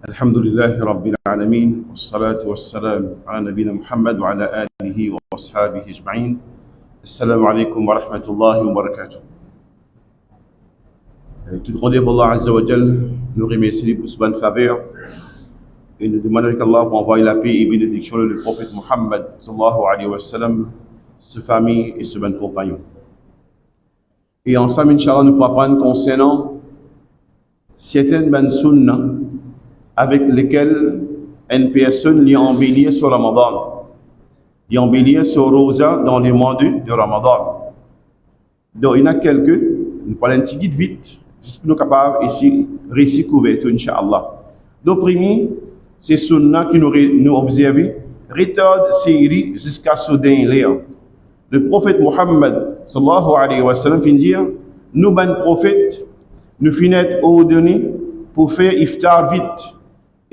الحمد لله رب العالمين والصلاة والسلام على نبينا محمد وعلى آله وأصحابه أجمعين. السلام عليكم ورحمة الله وبركاته. Tout grandé pour Allah Azza wa Jal, nous remercions pour ce bonne faveur et nous demandons qu'Allah envoie la paix et bénédiction le prophète Muhammad sallallahu alayhi wa sallam, sa famille et ses bonnes compagnons. Et ensemble, Inch'Allah, nous pourrons apprendre concernant certaines bonnes sunnah avec lesquelles une personne lui embellit sur Ramadan, lui embellit sur Rosa dans le mois de Ramadan. Donc, il y en a quelques, nous parlons un petit guide vite, juste pour nous capables ici, récit couvert, Inch'Allah. Donc, premier, c'est sunnah qui nous observe, retarde série jusqu'à ce dernier. Le prophète Muhammad sallallahu alayhi wa sallam finit dire, nous, ben prophètes, nous finissons ordonnés pour faire iftar vite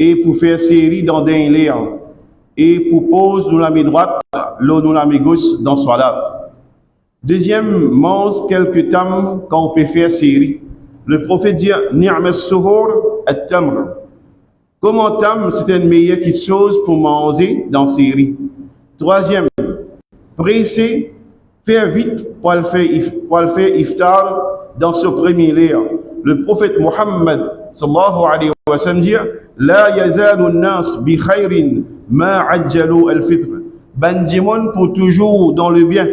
et pour faire série dans des liens et pour pose nous la main droite, l'eau nous la main gauche dans salat. Deuxième, mange quelques temps quand on peut faire série. Le prophète dit ni'mas suhur at-tamr. Comment tam c'est une meilleure chose pour manger dans série. Troisième, presser, faire vite pour le faire iftar dans ce premier lien. Le prophète Muhammad sallallahu alayhi wa sallam dit la yazalu an-nas bi khairin ma ajjalu al-fitr. Bandimon pour toujours dans le bien,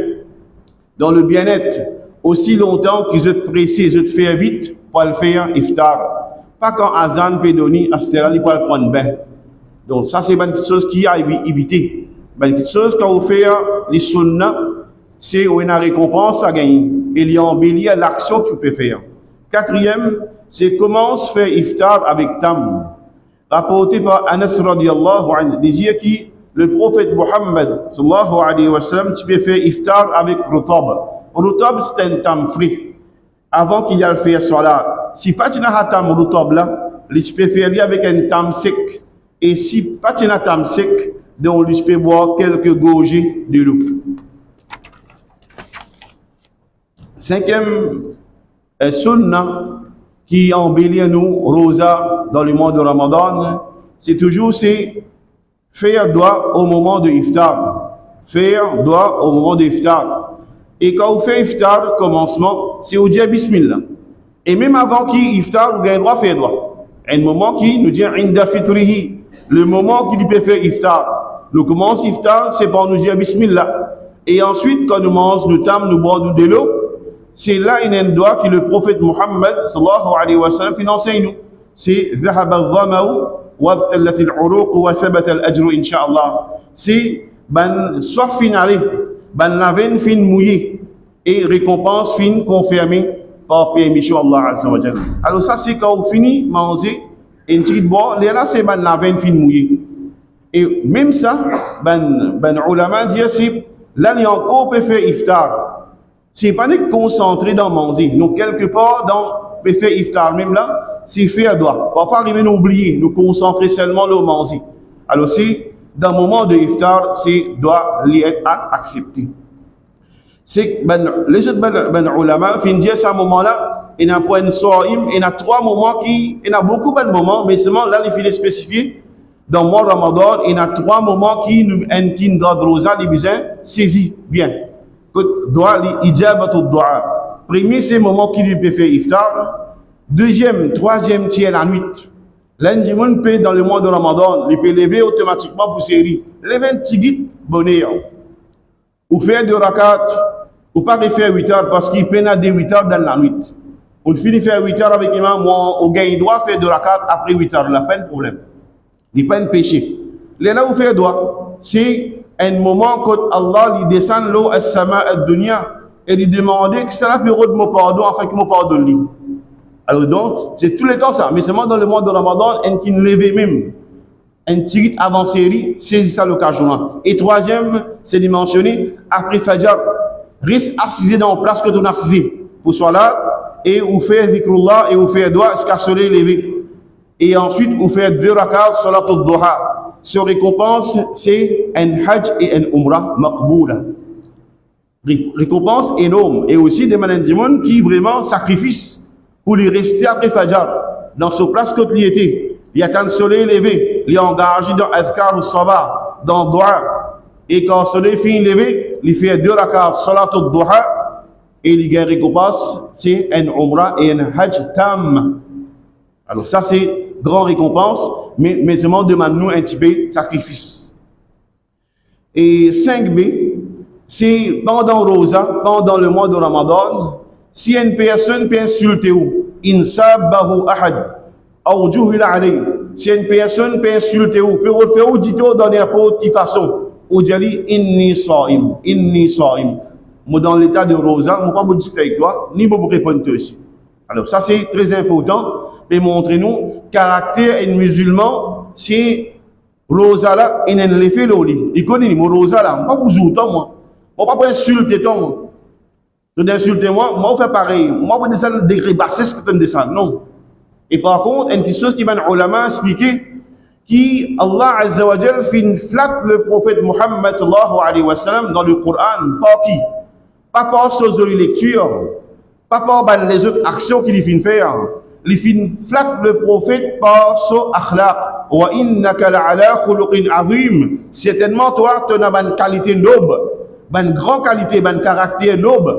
dans le bien-être, aussi longtemps qu'ils se pressés, ils se faire vite pour le faire iftar. Pas quand azan peut donner à ce pour le prendre bain. Donc ça c'est une chose qui a évité. Une chose quand on fait les sunnah, c'est une récompense à gagner. Il y a embelli l'action que tu peux faire. Quatrième, c'est commence faire iftar avec tam. Rapporté par Anas radiyallahu anhu, dit que le prophète Muhammad sallallahu alayhi wa sallam, tu peux faire iftar avec rutab. Rutab c'est un tam frais. Avant qu'il y ait le faire salat. Si pas tu n'as pas tam rutab là, tu peux faire avec un tam sec. Et si pas tu n'as tam sec, donc tu peux boire quelques gorgées de l'eau. Cinquième sunnah qui embellit nous, Rosa, dans le mois de Ramadan, c'est toujours faire doigt au moment de iftar. Faire doigt au moment de iftar. Et quand on fait iftar, commencement, c'est au dire Bismillah. Et même avant qu'il iftar, vous avez le droit de faire doigt. Un moment qui nous dit Inda fitrihi, le moment qu'il peut faire iftar. Nous commençons iftar, c'est pour nous dire Bismillah. Et ensuite, quand nous mangeons, nous tam, nous boivons de l'eau. C'est là une doigt que le prophète Muhammad sallallahu alayhi wa sallam enseigne nous. C'est ذهب الظمأ وابتلت العروق وثبت الأجر إن شاء الله. C'est ban soif finale, ban la veine fin mouillée et récompense fin confirmée par permission Allah Azza wa Jalla. Alors ça c'est quand on finit manger et tu bois, là c'est ban la veine fin mouillée. Et même ça, ban ulama dit c'est là il y a encore peut faire iftar. C'est pas nous concentrer dans manger. Donc, quelque part, dans le faire iftar, même là, c'est faire doigt. Parfois, arriver à oublier, nous concentrer seulement dans manger. Alors, c'est dans le moment de iftar, c'est doit être accepté. C'est les autres ulama, fin dire à ce moment-là, il y a un point soim, il y a trois moments il y a beaucoup de moments, mais seulement là, il faut les spécifier. Dans le mois de Ramadan, il y a trois moments qui nous doivent rosa, les besoins saisis bien. Premier, c'est le moment qu'il peut faire iftar. Deuxième, troisième, tiers la nuit. Lundi, on peut dans le mois de Ramadan, il peut lever automatiquement pour série. Lever un petit guide, bonheur. Ou faire 2 rakats, ou pas faire 8 heures parce qu'il peut à 8 heures dans la nuit. On finit faire 8 heures avec l'imam, on gagne, il doit faire 2 rakats après 8 heures. Il n'y a pas de problème. Il n'y a pas de péché. Là, vous faites droit. C'est un moment quand Allah lui descend l'eau à sama ad-dunya et lui demande que cela peut de mon pardon afin que mon pardonne lui. Alors donc, c'est tous les temps ça, mais seulement dans le mois de Ramadan, un qui ne lève même, un tirite avant série, saisit ça l'occasion. Et troisième, c'est de mentionner, après Fajr, reste assisé dans la place que tu as assisé, pour soit là, et vous faire dhikrullah, et vous faire doigt, jusqu'à se lever. Et ensuite, vous faire 2 rakats, salat al-duha. Sa récompense, c'est un hajj et un umrah maqboula. Récompense énorme. Et aussi des malins du monde qui vraiment sacrifient pour les rester après Fajr. Dans ce place que tu y étais. il attend le soleil levé, il est engagé dans Adhkar ou Sabah, dans Dua. Et quand le soleil finit levé, il fait 2 rakats, Salat au Duha, et il gagne récompense, c'est un Umrah et un Hajj Tam. Alors ça c'est grande récompense, mais seulement demande-nous un petit peu sacrifice. Et 5b, c'est pendant Rosa, pendant le mois de Ramadan, si une personne peut insulter ou, insabahu ahad, ou juhila alayh, si une personne peut insulter ou, peut refaire ou dire dans n'importe quelle façon, ou dire inni sa'im. Moi dans l'état de Rosa, je ne peux pas discuter avec toi, ni vous répondre aussi. Alors ça c'est très important, mais montrez-nous, caractère et musulman, c'est Rosa là, il n'a pas fait l'oli. Il connaît mon Rosa là, je ne peux pas vous outer moi. Je ne peux pas insulter toi. Tu insulter moi, je fais pareil. Moi, je descends le degré bassesse que tu descends. Non. Et par contre, une chose qui m'a ulama expliqué, qui Allah Azza wa Jal fin flatte le prophète Muhammad sallallahu alayhi wa sallam dans le Coran, par qui? Pas par chose de lecture, pas par les autres actions qu'il fin faire. Il fin flatte le prophète par son akhlaq. Wa innaka la'ala khuluqin azim. Certainement, toi, tu as une qualité noble, une grande qualité, un caractère noble.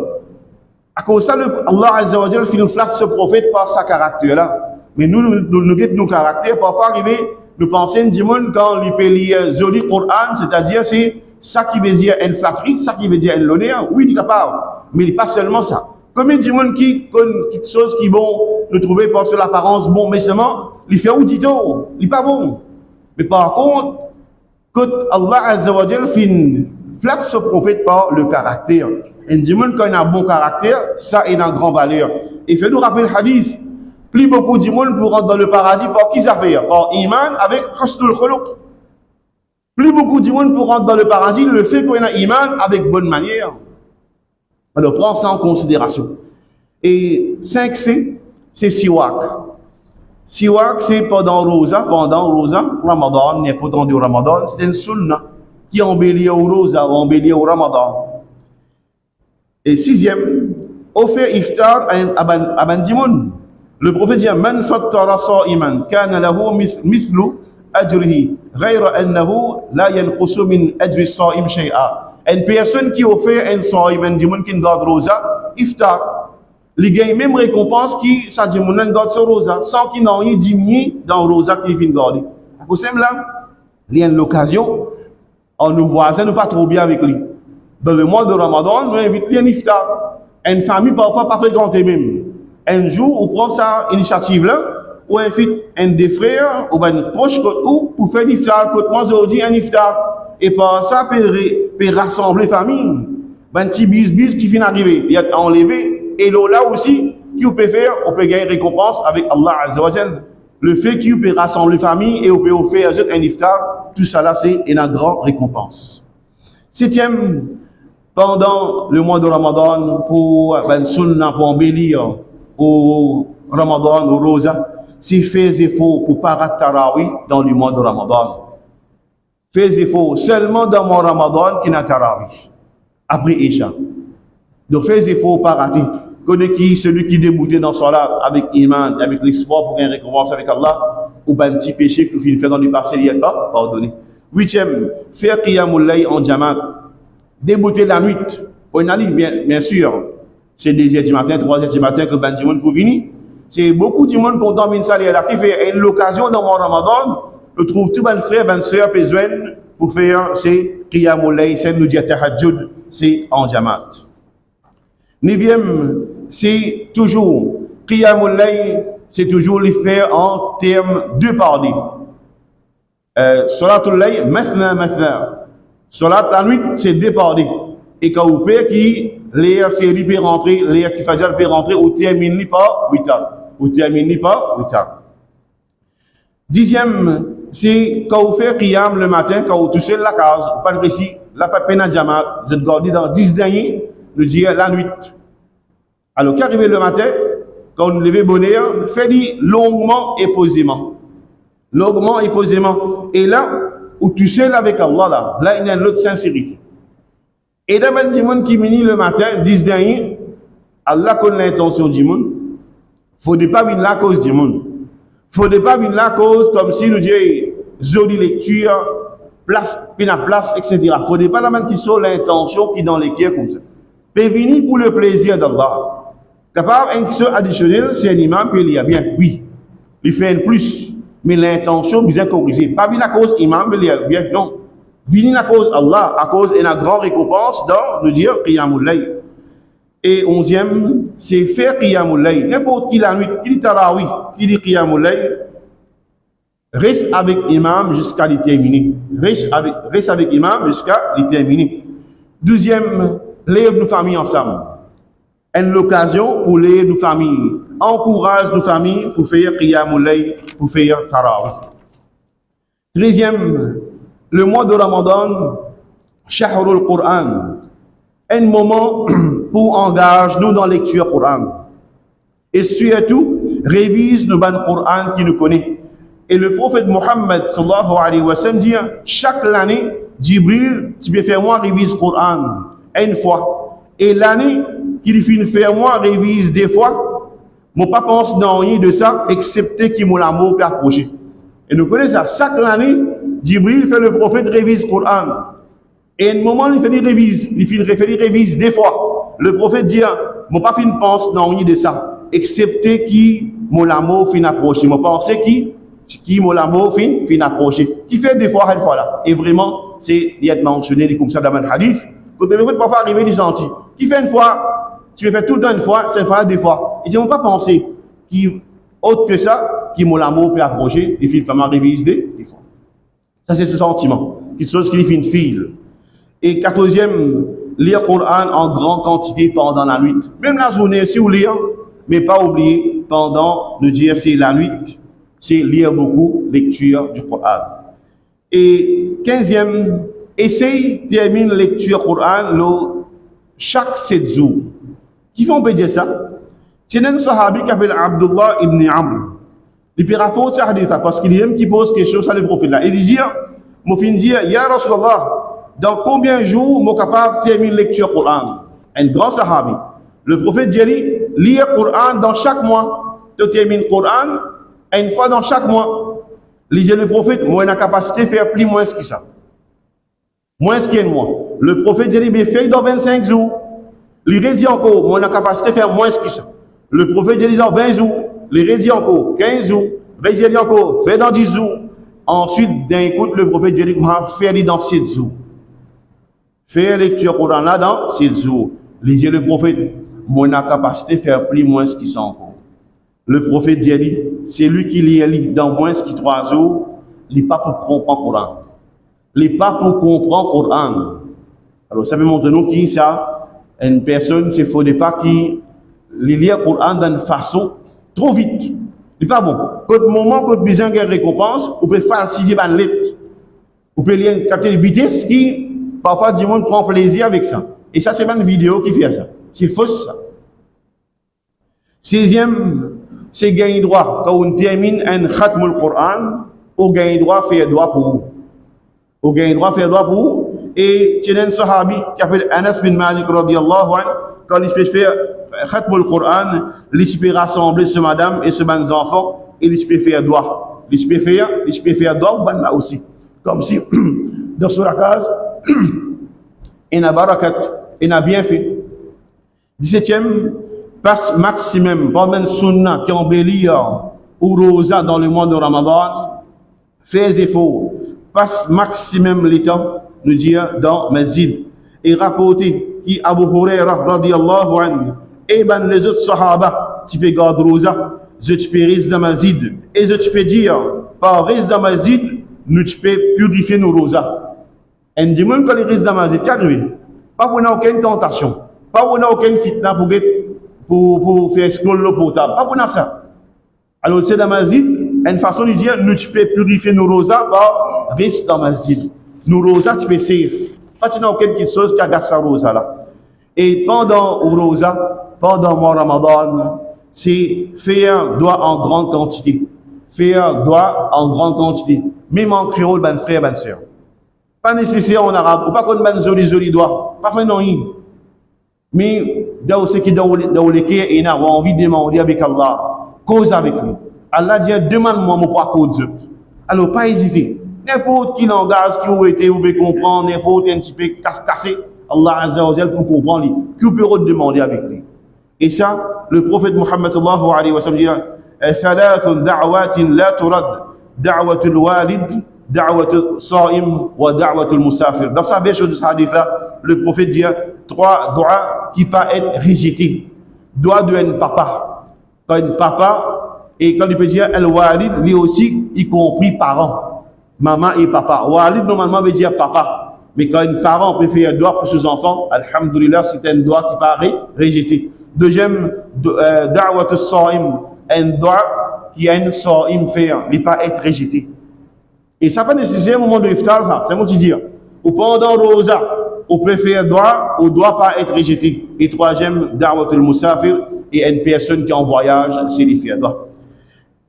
À cause de ça, Allah Azza wa Jal fin flatte ce prophète par sa caractère-là. Mais nous nos caractères, parfois arriver, nous pensons du monde quand il peut lire joli Coran, c'est-à-dire c'est ça qui veut dire une flatterie, ça qui veut dire l'honneur. Oui, il est capable, mais pas seulement ça. Combien de monde qui connaît quelque chose qui vont nous trouver par l'apparence bon, mais seulement, il fait audito, il n'est pas bon. Mais par contre, quand Allah Azza wa Jal fin flatte ce prophète par le caractère. Et du monde quand il a un bon caractère, ça est une grande valeur. Et fait nous rappeler le hadith. Plus beaucoup du monde pour rentrer dans le paradis par qui ça fait? Par iman avec husnul khuluq. Plus beaucoup du monde pour rentrer dans le paradis le fait qu'on a iman avec bonne manière. Alors prends ça en considération. Et 5c, c'est siwak. Siwak, c'est pendant Rosa, Ramadan, n'importe temps du Ramadan, c'est une sunna qui embellit au Rosa, embellit au Ramadan. Et 6e, offert iftar à ban dimoun. Le prophète dit man fattara sa'iman kana lahu mithlu ajrihi ghayra annahu la yanqusu min ajri as-sa'im shay'a. Une personne qui offre un sa'im, un dimoun qui garde rosa, iftar, il gagne même récompense qui sa dimoun garde ce rosa sans qu'il n'en ait diminué dans rosa qu'il vient garder. À cause de là, il y a l'occasion, on nous voit, nous pas trop bien avec lui. Dans le mois de Ramadan, nous invitons un iftar. Une famille parfois pas fréquentée même. Un jour, on prend sa initiative-là, on invite un des frères ou un proche ou pour faire l'iftar, quand moi aujourd'hui un iftar. Et par ça, peut rassembler la famille. Un petit bis qui vient d'arriver, il y a enlevé. Et là aussi, qui peut faire, on peut gagner récompense avec Allah Azza wa Jal. Le fait qu'il peut rassembler la famille et on peut offrir un iftar, tout ça là, c'est une grande récompense. 7e, pendant le mois de Ramadan, pour sunnah, pour embellir au Ramadan, au Rosa, si fais effort pour pas rater Tarawih dans le mois de Ramadan. Fais effort seulement dans le mois de Ramadan qui n'a Tarawih, après Isha. Donc fais effort pour pas rater. Connais qui celui qui déboutait dans son là avec iman, avec l'espoir pour une récompense avec Allah, ou un petit péché que vous faites dans le passé, il n'y a pas pardonné. 8e, faire qiyamul layl en jamaat. Débouter la nuit. On a dit, bien sûr, c'est 2h du matin, 3h du matin que ben du monde pour venir. C'est beaucoup du monde content de ça là qui fait l'occasion dans mon Ramadan, je trouve tout ben frère, ben sœur, besoin pour faire c'est qiyamul layl, c'est nous dire tahajjud, c'est en jamaat. 9e, c'est toujours qiyamul layl, c'est toujours le faire en termes de parler. Salatul layl, mathna. Salat la nuit, c'est déparler. Et quand vous payez qui l'air série peut rentrer, l'air qui fajal peut rentrer, ou termine pas 8 heures. Ou termine pas 8 heures. 10e, c'est quand vous faites qiyam le matin, quand vous touchez la case, pas de précis, la papena jama, vous êtes gardé dans 10 derniers, le dire la nuit. Alors, qu'arrive le matin, quand vous levez bonheur, faites-le longuement et posément. Longuement et posément. Et là, où tu sais avec Allah, là, il y a une autre sincérité. Et dans le monde qui finit le matin, 10 derniers, Allah connaît l'intention du monde. Il ne faut pas venir là à cause du monde. Faut pas venir la cause comme si nous disions, jolie lecture, place, place, etc. Faut pas la même qui sont l'intention qui dans les cœurs comme ça. Mais venir pour le plaisir d'Allah. Capable, un question additionnel, c'est un imam, puis il y a bien, oui. Il fait un plus, mais l'intention bien corrigée. Pas bien la cause imam, mais il y a bien, non. Venir la cause Allah, à cause de la grande récompense dans, nous dire, Qiyamul Layl. Et 11e, c'est faire Qiyamul Layl. N'importe qui la nuit, qui dit Tarawih, qui dit Qiyamul Layl, reste avec imam jusqu'à les terminer. Reste avec imam jusqu'à les terminer. 12e, lève nos familles ensemble. Une occasion pour lève nos familles. Encourage nos familles pour faire Qiyamul Layl, pour faire Tarawih. 13e, le mois de Ramadan, Shahrul Qur'an. Un moment pour engager nous dans la lecture Coran. Et surtout, révise nos ban Coran qui nous connaît. Et le prophète Mohammed sallallahu alayhi wa sallam dit, chaque année, Jibril, tu peux faire moi révise Coran une fois. Et l'année qu'il finit faire moi révise deux fois, mon pas pense dans rien de ça, excepté qu'il m'a l'amour peut approcher. Et nous connaissons ça. Chaque année, Jibril fait le prophète révise Coran. Et à un moment, il fait des révises des fois. Le prophète dit, mon pas fin pense dans rien de ça, excepté qui mon l'amour fin approcher. Mon pensée qui mon l'amour fin approcher. Qui fait des fois, une fois là. Et vraiment, c'est d'être mentionné comme ça dans le hadith. Vous devez parfois arriver des gentils. Qui fait une fois, tu veux faire tout le temps une fois, c'est une fois, des fois. Et je ne pas penser qui, autre que ça, qui mon l'amour peut approcher, et puis vraiment révise des fois. Ça, c'est ce sentiment. Quelque chose qui fait une file. Et 14e, lire Coran en grande quantité pendant la nuit. Même la journée, si vous lire, mais pas oublier pendant, nous dire c'est la nuit, c'est lire beaucoup, lecture du Coran. Et 15e, essaye de terminer la lecture Coran chaque 7 jours. Qui fait on peut dire ça? C'est un sahabi qui s'appelle Abdullah ibn Amr. Il peut rapporter ça hadith parce qu'il aime qui pose quelque chose à le prophète là. Il dit, mon fin dit, Ya Rasulallah, dans combien de jours suis capable de terminer la lecture Coran? Un grand sahabi. Le prophète dit, lire Coran dans chaque mois. Tu termines Coran une fois dans chaque mois. Lisez le prophète, moi j'ai la capacité de faire plus moins que ça. Moins qu'un mois. Le prophète dit, mais fais dans 25 jours. Il redit encore, moi j'ai la capacité de faire moins que ça. Le prophète dit dans 20 jours. Il redit encore, 15 jours. Il dit encore, fais dans 10 jours. Ensuite, d'un coup, le prophète dit, moi faire dans 7 jours. Faire lecture Coran là dans 7 jours. Lisez le prophète, moi j'ai la capacité de faire plus moins que ça encore. Le prophète dit, c'est lui qui lit dans moins que 3 jours, il n'est pas pour comprendre le Coran. Il n'est pas pour comprendre le Coran. Alors, ça veut montrer nous qui ça, une personne, il ne faut pas qui lit le Coran d'une façon trop vite. Il n'est pas bon. Quand le moment, quand vous avez une récompense, vous pouvez falsifier une lettre. Vous pouvez lire capter une vitesse qui, parfois, du monde prend plaisir avec ça. Et ça, c'est pas une vidéo qui fait ça. C'est faux, ça. 16e, c'est gagner droit. Quand on termine un khatmul Coran, on gagne droit faire droit pour vous. On gagne droit faire droit pour vous. Et il y a un sahabi qui s'appelle Anas bin Malik radiyallahu anhu, quand il peut faire khatmul Coran, il peut rassembler ce madame et ce bons enfants, et il peut faire droit. Il peut faire droit, ben là aussi. Comme si, dans ce case, il a barakat, il a bien fait. 17e, passe maximum, pendant sunna qui embellit ou rosa dans le mois de Ramadan, fais effort, passe maximum le temps, nous dire, dans masjid. Et rapporter qui Abu Huraira radiyallahu anhu, et ben les autres sahaba, tu peux garder rosa, tu peux rester dans masjid. Et tu peux dire, par reste dans masjid, nous tu peux purifier nos rosas. Et du monde quand il reste dans masjid, qu'est-ce qui pas pour aucune tentation, pas pour aucune fitna pour faire scroll le portable. Pas pour ça. Alors, c'est dans masjid, une façon de dire, nous, tu peux purifier nos rosas, bah, reste dans masjid. Nos rosas, tu peux safe. Pas tu n'as aucune chose qui a gâché sa rosa là. Et pendant le rosa, pendant le Ramadan, c'est faire doigt en grande quantité. Faire doigt en grande quantité. Même en créole, ben frère, ben sœur. Pas nécessaire en arabe, ou pas qu'on ben joli doigt. Pas fait non, mais dans ce qui dans le cœur, il a envie de demander avec Allah, cause avec lui. Allah dit demande-moi mon poids code. Alors pas hésiter. N'importe qui langage qui aurait été, vous pouvez comprendre, n'importe un petit peu cassé, Allah Azza wa Jal pour comprendre, qui vous pouvez demander avec lui. Et ça, le prophète Muhammad sallallahu alayhi wa sallam dit ثلاث دعوات لا ترد دعوة الوالد دعوة الصائم ودعوة المسافر. Dans sa version de ce hadith-là, le prophète dit 3 doigts qui va être rejetés. Doigt de un papa. Quand un papa, et quand il peut dire al-walid, lui aussi, y compris parents. Maman et papa. Walid, normalement, veut dire papa. Mais quand un parent peut faire un doigt pour ses enfants, alhamdulillah, c'est un doigt qui va être rejeté. Deuxième, da'wat as-sa'im, un doigt qui a un sa'im faire, il ne peut pas être rejeté. Et ça pas nécessairement au moment de l'iftar, c'est moi qui dis. Ou pendant le rosa, on peut faire doigt, on ne doit pas être rejeté. Et troisième, da'wat al-musafir, et une personne qui est en voyage, c'est les faire doigt.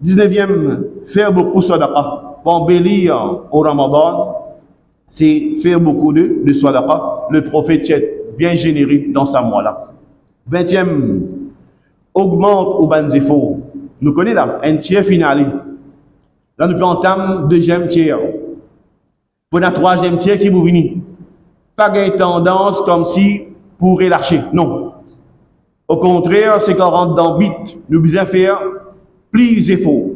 19e, faire beaucoup sadaqa. Pour embellir au Ramadan, c'est faire beaucoup de sadaqa. Le prophète est bien généreux dans sa mois-là. 20e, augmente au ban efforts. Nous connaissons là, un tiers finale. Là, nous entame deuxième tiers. Pour la troisième tiers qui vous venez. Pas de tendance comme si pour relâcher. Non. Au contraire, c'est qu'on rentre dans le but. Nous devons faire plus d'efforts.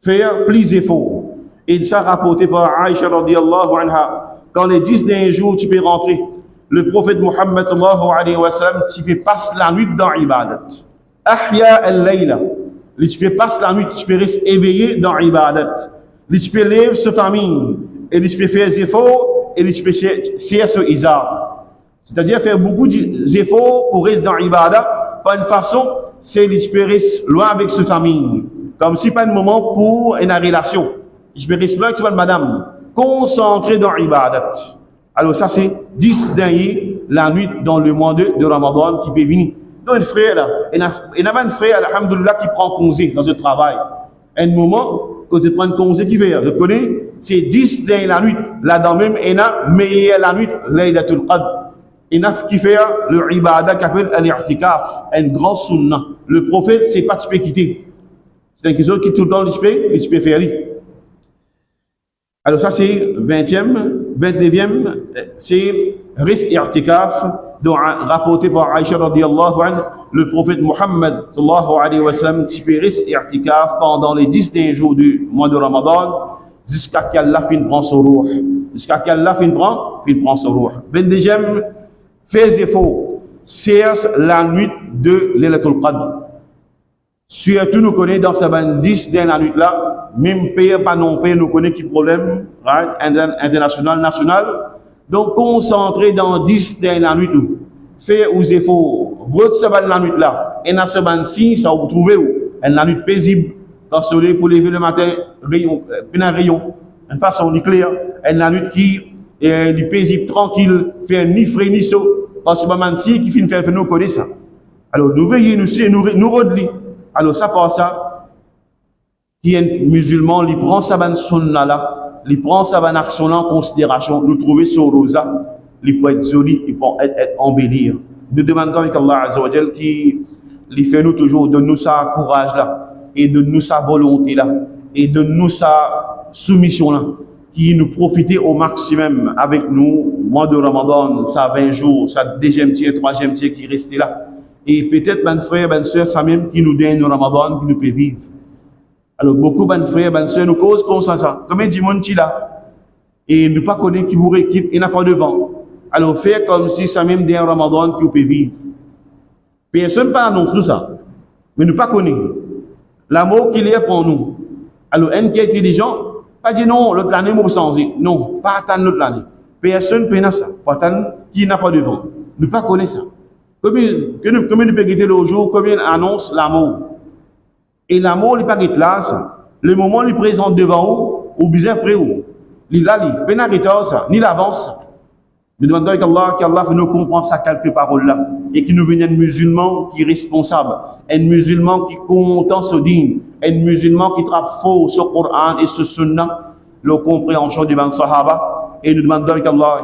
Faire plus d'efforts. Et ça rapporté par Aïcha radiyallahu anha. Quand les 10 derniers jours, tu peux rentrer. Le prophète Muhammad sallallahu alayhi wa sallam, tu peux passer la nuit dans l'ibadat. Ahya al-layla. Tu peux passer la nuit, tu peux rester éveillé dans l'ibadat. Tu peux lever sa famille. Et tu peux faire des efforts. Et tu peux faire ce izar. C'est-à-dire faire beaucoup d'efforts pour rester dans l'ibadat. Pas une façon, c'est tu peux rester loin avec sa famille. Comme si pas un moment pour une relation. Je peux rester loin avec toi, madame. Concentré dans l'ibadat. Alors ça c'est 10 derniers la nuit dans le mois de Ramadan qui peut venir. Donc un frère là, il y a un frère, alhamdoulilah, qui prend congé dans ce travail. Un moment, quand tu prends congé, qui fait, je connais, c'est 10 derniers la nuit. Là-dedans même, il y a meilleur la nuit, Laylatul Qadr. Il y a qui fait le ibadah qui appelle al-i'tikaf, un grand sunnah. Le prophète, c'est pas tu peux quitter. C'est quelque chose qui tout le temps tu peux faire. Alors ça c'est 20e, 29e, c'est risque i'tikaf, rapporté par Aïcha radiyallahu anha, le prophète Muhammad sallallahu alayhi wa sallam, tu peux risque i'tikaf pendant les 10 derniers jours du mois de Ramadan, jusqu'à qu'Allah prend son ruh. Jusqu'à qu'Allah prend son ruh. 22e, fais effort, cherche la nuit de Laylatul Qadr. Surtout nous connaissons dans ces 10 dernières nuits là, même pays pas non pays nous connaissons qui problème right? International, national. Donc concentré dans 10 dernières nuits tout. Faire aux efforts, votre semaine la nuit là, et dans ce ban si ça vous trouvez où, une nuit paisible, quand soleil pour lever le matin, rayon, plein rayon, une façon claire, une nuit qui est du paisible, tranquille, fait ni frais ni saut, parce que ce si qui finit faire nous connaître ça. Alors nous veillons nous redlis. Alors ça par ça, qui est musulman, il prend sa bonne sunna là, il prend sa bonne action là en considération, nous trouver sur rosa, il peut être joli, il peut être embellir. Nous demandons avec Allah Azza wa Jal qui fait nous toujours, donne-nous sa courage là, et donne-nous sa volonté là, et donne-nous sa soumission là, qui nous profite au maximum avec nous, mois de Ramadan, ça 20 jours, ça deuxième tiers, troisième tiers qui restait là. Et peut-être, ben frère, ben soeur, ça même qui nous donne le Ramadan, qui nous peut vivre. Alors, beaucoup, ben frère, ben soeur, nous causent comme ça. Comme il dit, mon petit là, et ne pas connaître qui vous équipe, il n'a pas de vent. Alors, faire comme si ça même donne un Ramadan qui vous peut vivre. Personne ne parle non plus ça. Mais ne pas connaître. L'amour qu'il y a pour nous. Alors, un qui est intelligent, pas dire non, l'autre année, vous changer. Non, pas attendre l'autre année. Personne ne peut faire ça. Pas attendre qui n'a pas de vent. Ne pas connaître ça. Combien de péguetés le jour, combien annonce l'amour. Et l'amour, il n'est pas là, ça. Le moment, il présente devant vous, ou bien après vous. Il là, il peine arrêter ça, ni l'avance. Nous demandons qu'Allah nous comprenne ça quelques paroles là, et qu'il nous vienne un musulman qui est responsable, un musulman qui content ce digne, un musulman qui trappe faux sur le Coran et ce Sunna, la compréhension du ban Sahaba. Et nous demandons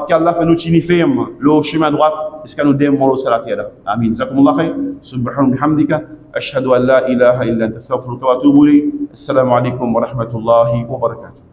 qu'Allah fait nous tenir ferme le chemin droit, est-ce que nous démons le salat. Amin. Jazakumullah khair. Subhanahu wa bihamdika. أشهد أن لا إله إلا أنت أستغفرك وأتوب إليك. السلام عليكم ورحمة الله وبركاته.